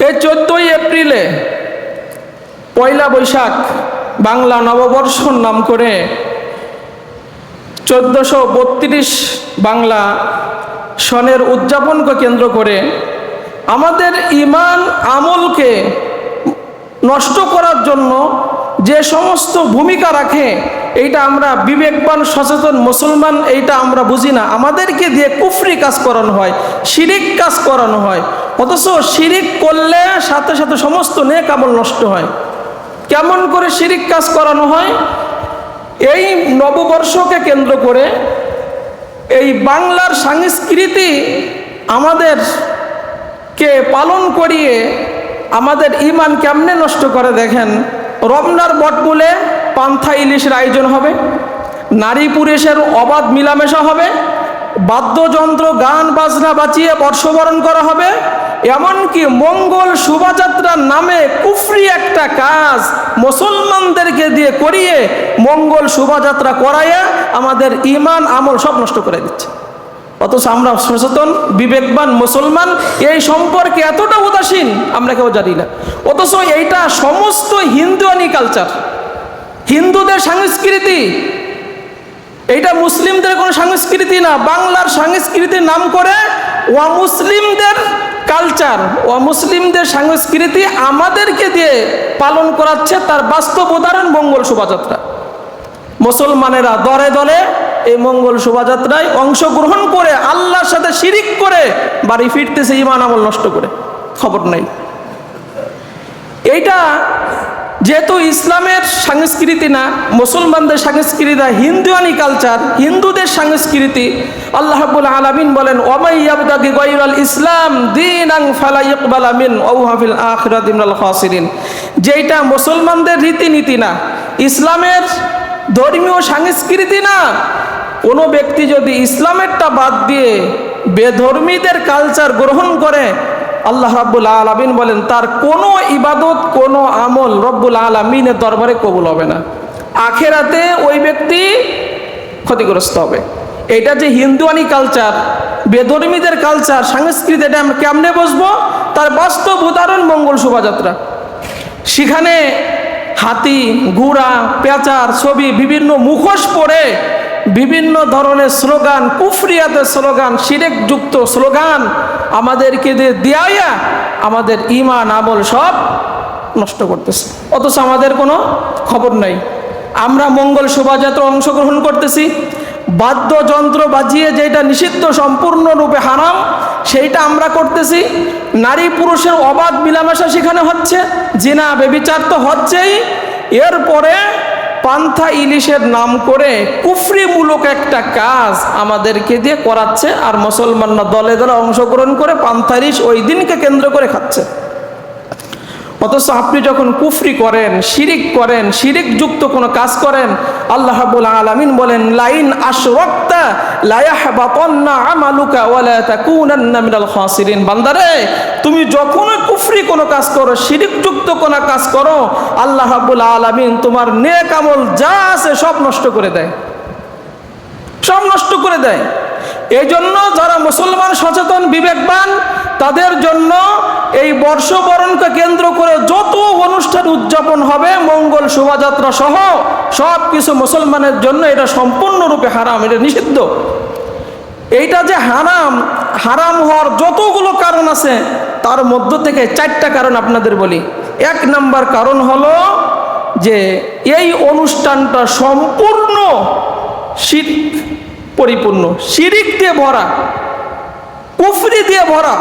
এই 14ই এপ্রিলে পয়লা বৈশাখ বাংলা নববর্ষর নাম করে 1432 বাংলা সনের উদযাপনকে কেন্দ্র করে আমাদের ঈমান আমলকে নষ্ট করার জন্য যে সমস্ত ভূমিকা রাখে, এইটা আমরা বিবেকবান সচেতন মুসলমান এইটা আমরা বুঝি না। আমাদেরকে দিয়ে কুফরি কাজ করানো হয়, শিরিক কাজ করানো হয়, অথচ শিরিক করলে সাথে সাথে সমস্ত নেক আমল নষ্ট হয়। কেমন করে শিরিক কাজ করানো হয়? এই নববর্ষকে কেন্দ্র করে এই বাংলার সংস্কৃতি আমাদেরকে পালন করিয়ে আমাদের ঈমান কেমনে নষ্ট করে দেখেন। রমনার বটমূলে পান্থা ইলিশের আয়োজন হবে, নারী পুরুষের অবাধ মিলামেশা হবে, বাদ্যযন্ত্র গান বাজনা বাজিয়ে বর্ষবরণ করা হবে, এমনকি মঙ্গল শোভাযাত্রার নামে কুফরি একটা কাজ মুসলমানদেরকে দিয়ে করিয়ে মঙ্গল শোভাযাত্রা করাইয়া আমাদের ঈমান আমল সব নষ্ট করে দিচ্ছে। অথচ আমরা সচেতন বিবেকবান মুসলমান এই সম্পর্কে এতটা উদাসীন আমরা কেউ জানি না। অথচ এইটা সমস্ত হিন্দুয়ানি কালচার, হিন্দুদের সংস্কৃতি, এইটা মুসলিমদের কোনো সংস্কৃতি না। বাংলার সংস্কৃতির নাম করে অমুসলিমদের কালচার, অমুসলিমদের সংস্কৃতি আমাদেরকে দিয়ে পালন করাচ্ছে। তার বাস্তব উদাহরণ মঙ্গল শোভাযাত্রা। মুসলমানেরা দলে দলে এই মঙ্গল শোভাযাত্রায় অংশগ্রহণ করে আল্লাহর সাথে শিরিক করে বাড়ি ফিরতেছে ঈমান আমল নষ্ট করে, খবর নাই। এইটা যেহেতু ইসলামের সংস্কৃতি না, মুসলমানদের সংস্কৃতি না, হিন্দুয়ানি কালচার, হিন্দুদের সংস্কৃতি। আল্লাহ রাব্বুল আলামিন বলেন, ওয়ামাই ইয়াবতাগি গায়রাল ইসলাম দীনান ফালা ইকবালা মিন ওয়া হুয়া ফিল আখিরাতি মিনাল খাসিরিন। যেটা মুসলমানদের রীতিনীতি না, ইসলামের ধর্মীয় সংস্কৃতি না, কোনো ব্যক্তি যদি ইসলামেরটা বাদ দিয়ে বেধর্মীদের কালচার গ্রহণ করে, আল্লাহ রাব্বুল আলামিন বলেন তার কোনো ইবাদত কোনো আমল রব্বুল আলামিনের দরবারে কবুল হবে না। আখেরাতে ওই ব্যক্তি ক্ষতিগ্রস্ত হবে। এটা যে হিন্দুয়ানি কালচার, বেধর্মীদের কালচার, সংস্কৃতি, এটা আমরা কেমনে বুঝবো? তার বাস্তব উদাহরণ মঙ্গল শোভাযাত্রা। সেখানে হাতি, ঘোড়া, পেঁচার ছবি, বিভিন্ন মুখোশ পরে বিভিন্ন ধরনের স্লোগান, কুফরিয়াতের স্লোগান, শিরক যুক্ত স্লোগান আমাদেরকে দেয়া আমাদের ঈমান আমল সব নষ্ট করতেছে। অথচ আমাদের কোনো খবর নাই। আমরা মঙ্গল শোভাযাত্রা অংশগ্রহণ করতেছি, বাদ্যযন্ত্র বাজিয়ে যেটা নিষিদ্ধ, সম্পূর্ণরূপে হারাম, সেইটা আমরা করতেছি। নারী পুরুষের অবাধ মিলামেশা সেখানে হচ্ছে, জিনা ব্যভিচার তো হচ্ছেই। এরপরে পান্থা ইলিশের নাম করে কুফরিমূলক একটা কাজ আমাদেরকে দিয়ে করাচ্ছে, আর মুসলমানরা দলে দলে অংশগ্রহণ করে পান্থা ইলিশ ওই দিনকে কেন্দ্র করে খাচ্ছে। অথচ আপনি যখন কুফরি করেন, শিরিক করেন, শিরিক যুক্ত কোনো কাজ করেন, আল্লাহ রাব্বুল আলামিন বলেন, লাইন আশরাকতা লা ইয়াহবাতান্না আমালুকা ওয়া লা তাকুনান্না মিনাল খাসিরিন। বান্দারে, তুমি যখন কুফরি কোনো কাজ করো, শিরিক যুক্ত কোনো কাজ করো, আল্লাহ রাব্বুল আলামিন তোমার নেক আমল যা আছে সব নষ্ট করে দেয়, সব নষ্ট করে দেয়। এই জন্য যারা মুসলমান সচেতন বিবেকবান, তাদের জন্য এই বর্ষবরণকে কেন্দ্র করে যত অনুষ্ঠান উদযাপন হবে, মঙ্গল শোভাযাত্রা সহ সব কিছু মুসলমানের জন্য এটা সম্পূর্ণরূপে হারাম, এটা নিষিদ্ধ। এইটা যে হারাম, হারাম হওয়ার যতগুলো কারণ আছে, তার মধ্য থেকে 4টা কারণ আপনাদের বলি। 1 নাম্বার কারণ হলো যে এই অনুষ্ঠানটা সম্পূর্ণ শিরক পরিপূর্ণ, শিরিক দিয়ে ভরা, কুফরি দিয়ে ভরা।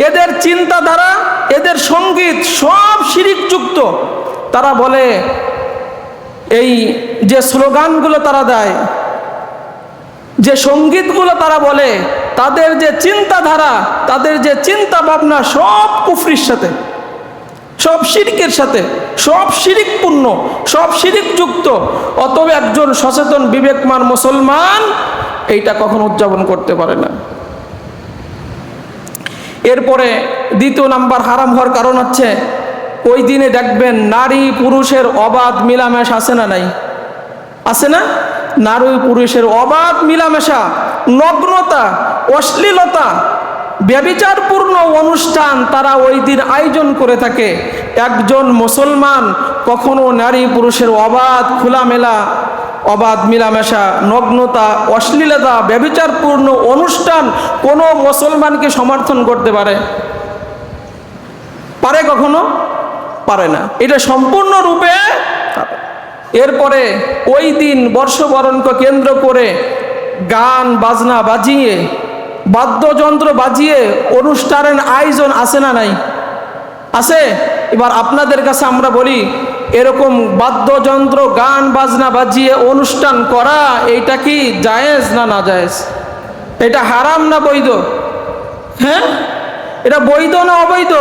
এদের চিন্তাধারা, এদের সঙ্গীত সব শিরিকযুক্ত। তারা বলে, এই যে স্লোগানগুলো তারা দেয়, যে সঙ্গীতগুলো তারা বলে, তাদের যে চিন্তাধারা, তাদের যে চিন্তা ভাবনা সব কুফরির সাথে, সব শিরিকের সাথে, সব শিরিকপূর্ণ, সব শিরিকযুক্ত। অতএব একজন সচেতন বিবেকমান মুসলমান এইটা কখনো উদযাপন করতে পারে না। এরপরে 2 নাম্বার হারাম হওয়ার কারণ হচ্ছে, ওই দিনে দেখবেন নারী পুরুষের অবাধ মিলামেশা আছে না নাই? আছে না? নারী পুরুষের অবাধ মিলামেশা, নগ্নতা, অশ্লীলতা, ব্যভিচারপূর্ণ অনুষ্ঠান তারা ওই দিন আয়োজন করে থাকে। একজন মুসলমান কখনো নারী পুরুষের অবাধ খোলামেলা অবাধ মিলামেশা, নগ্নতা, অশ্লীলতা, ব্যভিচারপূর্ণ অনুষ্ঠান কোনো মুসলমানকে সমর্থন করতে পারে? পারে? কখনো পারে না। এটা সম্পূর্ণরূপে। এরপরে ওই দিন বর্ষবরণকে কেন্দ্র করে গান বাজনা বাজিয়ে, বাদ্যযন্ত্র বাজিয়ে অনুষ্ঠানের আয়োজন আছে না নাই? আছে। এবার আপনাদের কাছে আমরা বলি, এরকম বাদ্যযন্ত্র গান বাজনা বাজিয়ে অনুষ্ঠান করা এইটা কি জায়েজ না না জায়েজ? এটা হারাম না বৈধ? হ্যাঁ, এটা বৈধ না অবৈধ?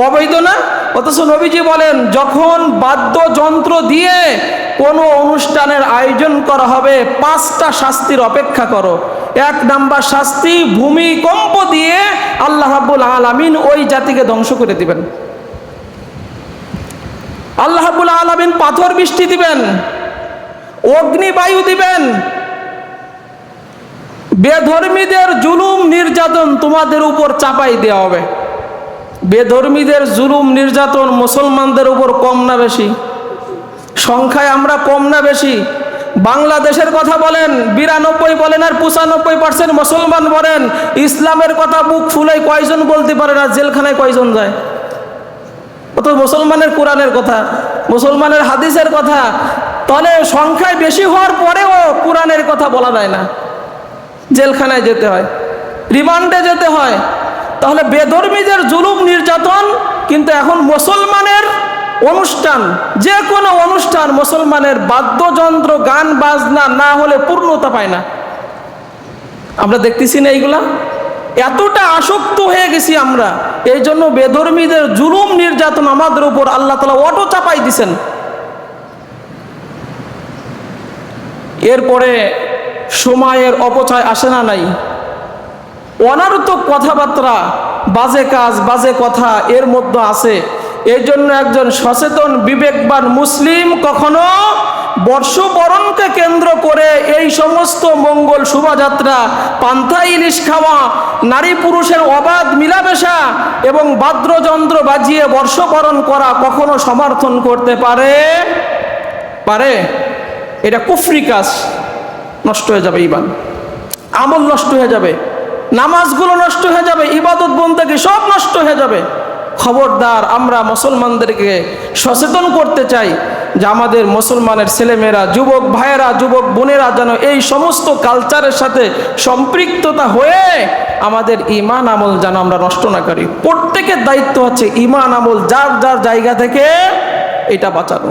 অবৈধ না? অথচ নবীজি বলেন, যখন বাদ্যযন্ত্র দিয়ে কোনো অনুষ্ঠানের আয়োজন করা হবে 5টা শাস্তির অপেক্ষা করো। 1 নাম্বার শাস্তি, ভূমিকম্প দিয়ে আল্লাহ রাব্বুল আলামিন ওই জাতিকে ধ্বংস করে দিবেন। আল্লাহ রাব্বুল আলামিন পাথর বৃষ্টি দিবেন, অগ্নিবায়ু দিবেন, বেধর্মীদের জুলুম নির্যাতন তোমাদের উপর চাপাই দেওয়া হবে। বেধর্মীদের জুলুম নির্যাতন মুসলমানদের উপর কম না বেশি? সংখ্যায় আমরা কম না বেশি? বাংলাদেশের কথা বলেন 92 বলেন আর 95% মুসলমান বলেন, ইসলামের কথা বুক ফুলে কয়জন বলতে পারে না? জেলখানায় কয়জন যায়? অত মুসলমানের কোরআনের কথা, মুসলমানের হাদিসের কথা, তাহলে সংখ্যায় বেশি হওয়ার পরেও কোরআনের কথা বলা যায় না, জেলখানায় যেতে হয়, রিমান্ডে যেতে হয়। তাহলে বেধর্মীদের জুলুম নির্যাতন, কিন্তু এখন মুসলমানের অনুষ্ঠান, যে কোনো অনুষ্ঠান মুসলমানের বাদ্যযন্ত্র গান বাজনা না হলে পূর্ণতা পায় না। আমরা দেখতেছি না এইগুলা? এতটা আসক্ত হয়ে গেছি আমরা, এই জন্য বেধর্মীদের জুলুম নির্যাতন আমাদের উপর আল্লাহ তাআলা অটো চাপাই দিছেন। এরপরে সময়ের অপচয় আসে না নাই? অনার্থক কথাবার্তা, বাজে কাজ, বাজে কথা এর মধ্যে আছে। এই জন্য একজন সচেতন বিবেকবান মুসলিম কখনো বর্ষবরণকে কেন্দ্র করে এই সমস্ত মঙ্গল শোভাযাত্রা, পান্থা ইলিশ খাওয়া, নারী পুরুষের অবাধ মিলামেশা এবং বাদ্যযন্ত্র বাজিয়ে বর্ষবরণ করা কখনো সমর্থন করতে পারে? পারে? এটা কুফরি কাজ, নষ্ট হয়ে যাবে ঈমান, আমল নষ্ট হয়ে যাবে, নামাজগুলো নষ্ট হয়ে যাবে, ইবাদত বন্দেগী সব নষ্ট হয়ে যাবে। খবরদার, আমরা মুসলমানদেরকে সচেতন করতে চাই যে আমাদের মুসলমানের ছেলেমেয়েরা, যুবক ভাইয়েরা, যুবক বোনেরা যেন এই সমস্ত কালচারের সাথে সম্পৃক্ততা হয়ে আমাদের ঈমান আমল যেন আমরা নষ্ট না করি। প্রত্যেকের দায়িত্ব হচ্ছে ঈমান আমল যার যার জায়গা থেকে এটা বাঁচানো।